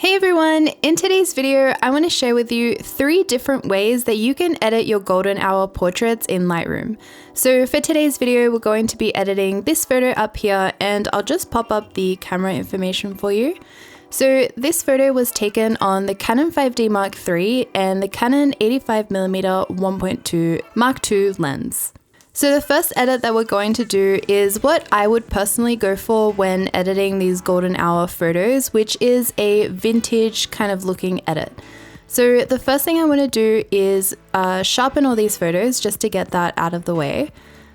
Hey everyone, in today's video, I want to share with you 3 different ways that you can edit your golden hour portraits in Lightroom. So for today's video, we're going to be editing this photo up here, and I'll just pop up the camera information for you. So this photo was taken on the Canon 5D Mark III and the Canon 85mm 1.2 Mark II lens. So the first edit that we're going to do is what I would personally go for when editing these golden hour photos, which is a vintage kind of looking edit. So the first thing I want to do is sharpen all these photos just to get that out of the way.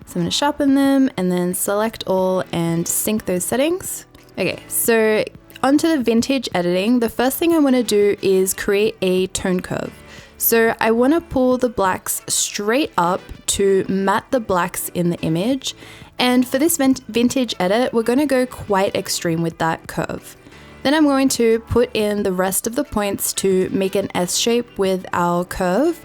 So I'm going to sharpen them and then select all and sync those settings. Okay, so onto the vintage editing, the first thing I want to do is create a tone curve. So I want to pull the blacks straight up to matte the blacks in the image. And for this vintage edit, we're going to go quite extreme with that curve. Then I'm going to put in the rest of the points to make an S shape with our curve,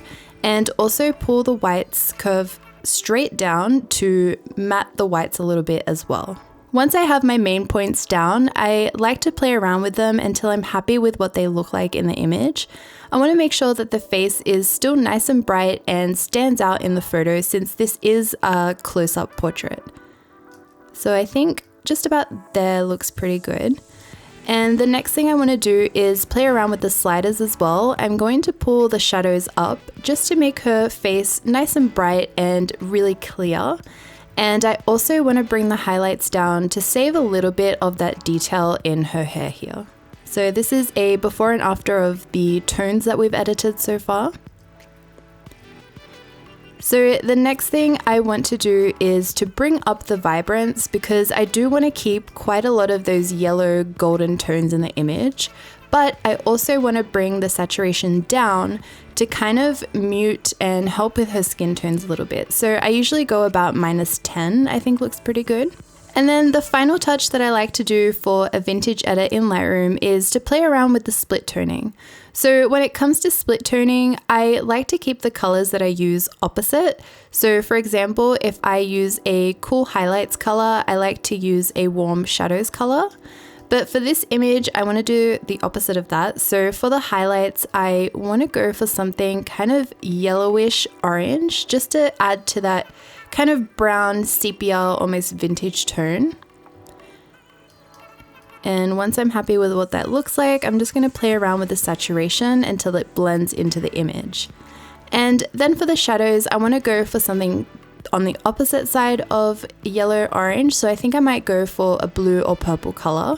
and also pull the whites curve straight down to matte the whites a little bit as well. Once I have my main points down, I like to play around with them until I'm happy with what they look like in the image. I want to make sure that the face is still nice and bright and stands out in the photo, since this is a close-up portrait. So I think just about there looks pretty good. And the next thing I want to do is play around with the sliders as well. I'm going to pull the shadows up just to make her face nice and bright and really clear. And I also want to bring the highlights down to save a little bit of that detail in her hair here. So this is a before and after of the tones that we've edited so far. So the next thing I want to do is to bring up the vibrance, because I do want to keep quite a lot of those yellow golden tones in the image, but I also want to bring the saturation down to kind of mute and help with her skin tones a little bit. So I usually go about -10, I think looks pretty good. And then the final touch that I like to do for a vintage edit in Lightroom is to play around with the split toning. So when it comes to split toning, I like to keep the colors that I use opposite. So for example, if I use a cool highlights color, I like to use a warm shadows color. But for this image, I want to do the opposite of that. So for the highlights, I want to go for something kind of yellowish orange, just to add to that kind of brown sepia, almost vintage tone. And once I'm happy with what that looks like, I'm just going to play around with the saturation until it blends into the image. And then for the shadows, I want to go for something on the opposite side of yellow orange. So I think I might go for a blue or purple color.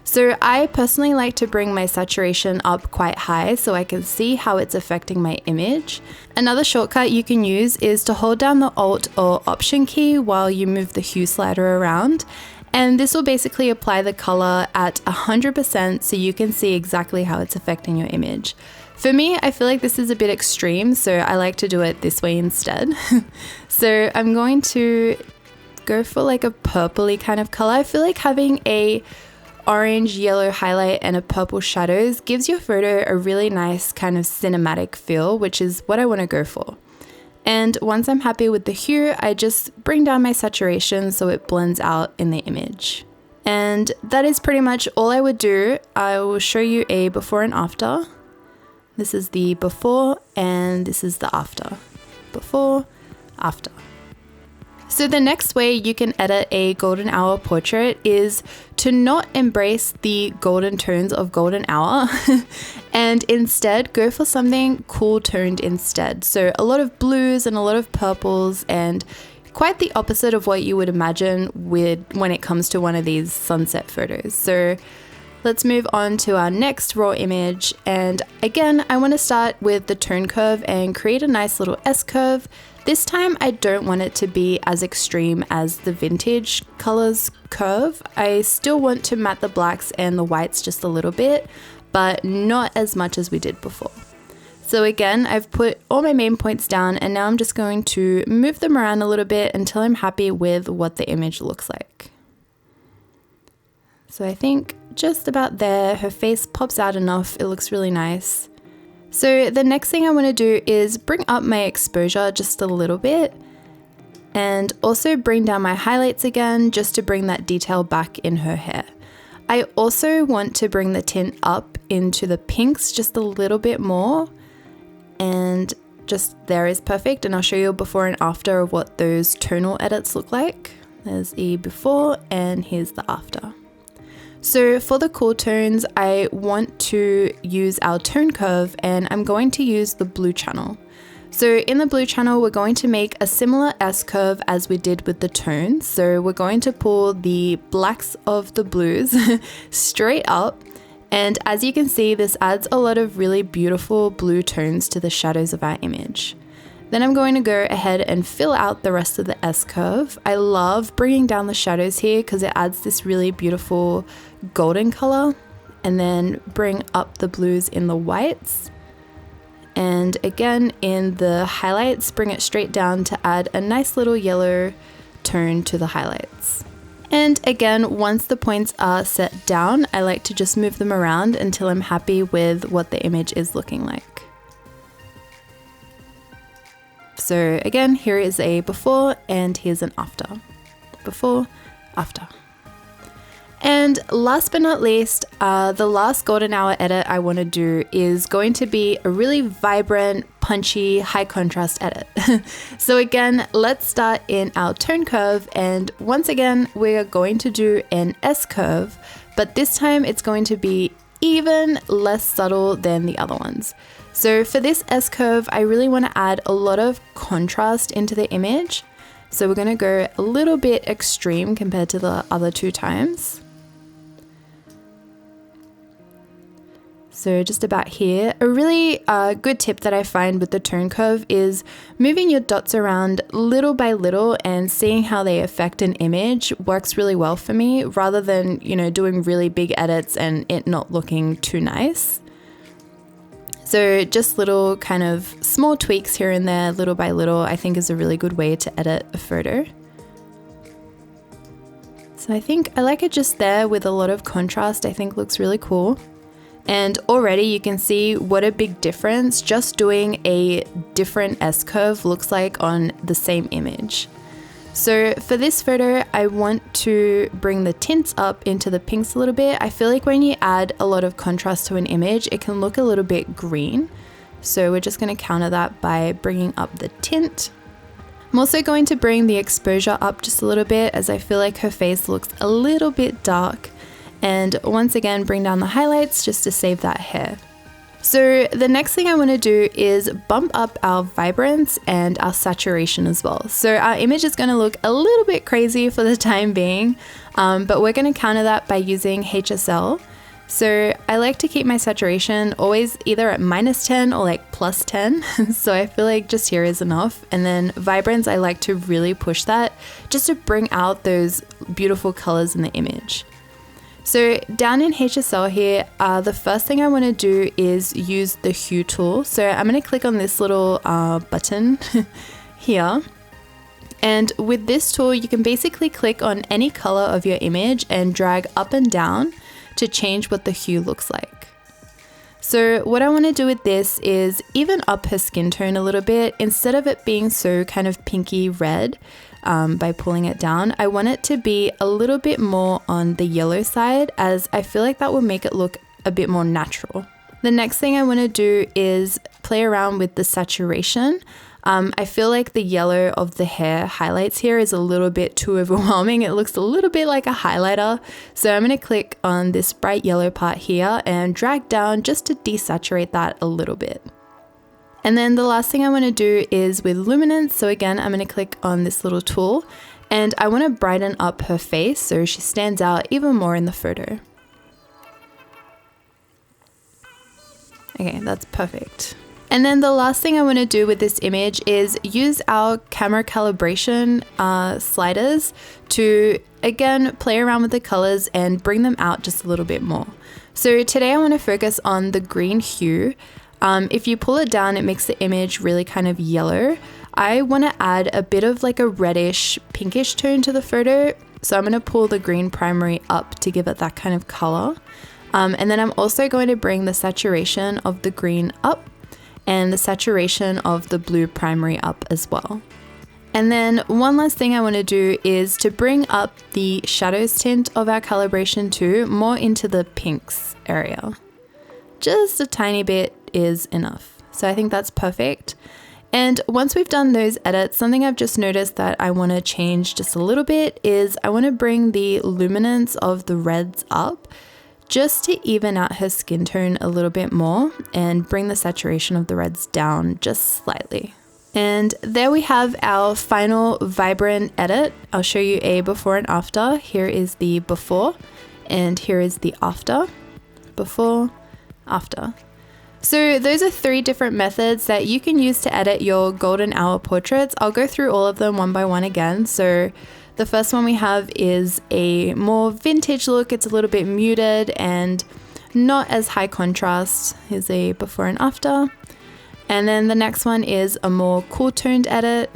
So I personally like to bring my saturation up quite high so I can see how it's affecting my image. Another shortcut you can use is to hold down the Alt or Option key while you move the hue slider around. And this will basically apply the color at 100% so you can see exactly how it's affecting your image. For me, I feel like this is a bit extreme, so I like to do it this way instead. So I'm going to go for like a purpley kind of color. I feel like having a orange yellow highlight and a purple shadows gives your photo a really nice kind of cinematic feel, which is what I want to go for. And once I'm happy with the hue, I just bring down my saturation so it blends out in the image. And that is pretty much all I would do. I will show you a before and after. This is the before and this is the after. Before, after. So the next way you can edit a golden hour portrait is to not embrace the golden tones of golden hour and instead go for something cool toned instead. So a lot of blues and a lot of purples, and quite the opposite of what you would imagine when it comes to one of these sunset photos. So let's move on to our next raw image, and again I want to start with the tone curve and create a nice little S curve. This time I don't want it to be as extreme as the vintage colors curve. I still want to matte the blacks and the whites just a little bit, but not as much as we did before. So again, I've put all my main points down, and now I'm just going to move them around a little bit until I'm happy with what the image looks like. So I think just about there, her face pops out enough, it looks really nice. So the next thing I want to do is bring up my exposure just a little bit, and also bring down my highlights again just to bring that detail back in her hair. I also want to bring the tint up into the pinks just a little bit more, and just there is perfect. And I'll show you a before and after of what those tonal edits look like. There's the before and here's the after. So for the cool tones, I want to use our tone curve, and I'm going to use the blue channel. So in the blue channel, we're going to make a similar S-curve as we did with the tones. So we're going to pull the blacks of the blues straight up. And as you can see, this adds a lot of really beautiful blue tones to the shadows of our image. Then I'm going to go ahead and fill out the rest of the S-curve. I love bringing down the shadows here because it adds this really beautiful golden color. And then bring up the blues in the whites. And again, in the highlights, bring it straight down to add a nice little yellow tone to the highlights. And again, once the points are set down, I like to just move them around until I'm happy with what the image is looking like. So again, here is a before and here's an after. Before, after. And last but not least, the last golden hour edit I want to do is going to be a really vibrant, punchy, high contrast edit. So again, let's start in our tone curve, and once again, we are going to do an S curve, but this time it's going to be even less subtle than the other ones. So for this S curve, I really want to add a lot of contrast into the image. So we're going to go a little bit extreme compared to the other two times. So just about here. A really good tip that I find with the tone curve is moving your dots around little by little and seeing how they affect an image works really well for me, rather than, you know, doing really big edits and it not looking too nice. So just little kind of small tweaks here and there, little by little, I think is a really good way to edit a photo. So I think I like it just there with a lot of contrast. I think looks really cool. And already you can see what a big difference just doing a different S-curve looks like on the same image. So for this photo, I want to bring the tints up into the pinks a little bit. I feel like when you add a lot of contrast to an image, it can look a little bit green. So we're just going to counter that by bringing up the tint. I'm also going to bring the exposure up just a little bit, as I feel like her face looks a little bit dark. And once again, bring down the highlights just to save that hair. So the next thing I want to do is bump up our vibrance and our saturation as well. So our image is going to look a little bit crazy for the time being, but we're going to counter that by using HSL. So I like to keep my saturation always either at -10 or like +10. So I feel like just here is enough. And then vibrance, I like to really push that just to bring out those beautiful colors in the image. So down in HSL here, the first thing I want to do is use the hue tool. So I'm going to click on this little button here. And with this tool, you can basically click on any color of your image and drag up and down to change what the hue looks like. So what I want to do with this is even up her skin tone a little bit. Instead of it being so kind of pinky red, by pulling it down, I want it to be a little bit more on the yellow side, as I feel like that will make it look a bit more natural. The next thing I want to do is play around with the saturation. I feel like the yellow of the hair highlights here is a little bit too overwhelming. It looks a little bit like a highlighter. So I'm going to click on this bright yellow part here and drag down just to desaturate that a little bit. And then the last thing I want to do is with luminance. So again, I'm going to click on this little tool and I want to brighten up her face so she stands out even more in the photo. Okay, that's perfect. And then the last thing I want to do with this image is use our camera calibration sliders to, again, play around with the colors and bring them out just a little bit more. So today I want to focus on the green hue. If you pull it down, it makes the image really kind of yellow. I want to add a bit of like a reddish, pinkish tone to the photo. So I'm going to pull the green primary up to give it that kind of color. And then I'm also going to bring the saturation of the green up and the saturation of the blue primary up as well. And then one last thing I want to do is to bring up the shadows tint of our calibration too, more into the pinks area. just a tiny bit is enough. So I think that's perfect. And once we've done those edits, something I've just noticed that I want to change just a little bit is I want to bring the luminance of the reds up just to even out her skin tone a little bit more and bring the saturation of the reds down just slightly. And there we have our final vibrant edit. I'll show you a before and after. Here is the before and here is the after. Before, after. So those are 3 different methods that you can use to edit your golden hour portraits. I'll go through all of them one by one again. So the first one we have is a more vintage look. It's a little bit muted and not as high contrast. Here's a before and after. And then the next one is a more cool toned edit.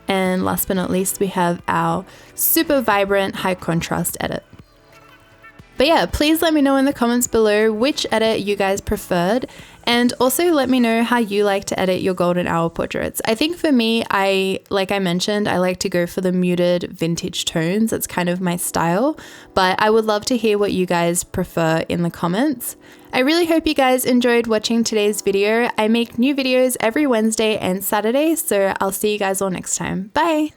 And last but not least, we have our super vibrant high contrast edit. But yeah, please let me know in the comments below which edit you guys preferred, and also let me know how you like to edit your golden hour portraits. I think for me, like I mentioned, I like to go for the muted vintage tones. That's kind of my style, but I would love to hear what you guys prefer in the comments. I really hope you guys enjoyed watching today's video. I make new videos every Wednesday and Saturday, so I'll see you guys all next time. Bye!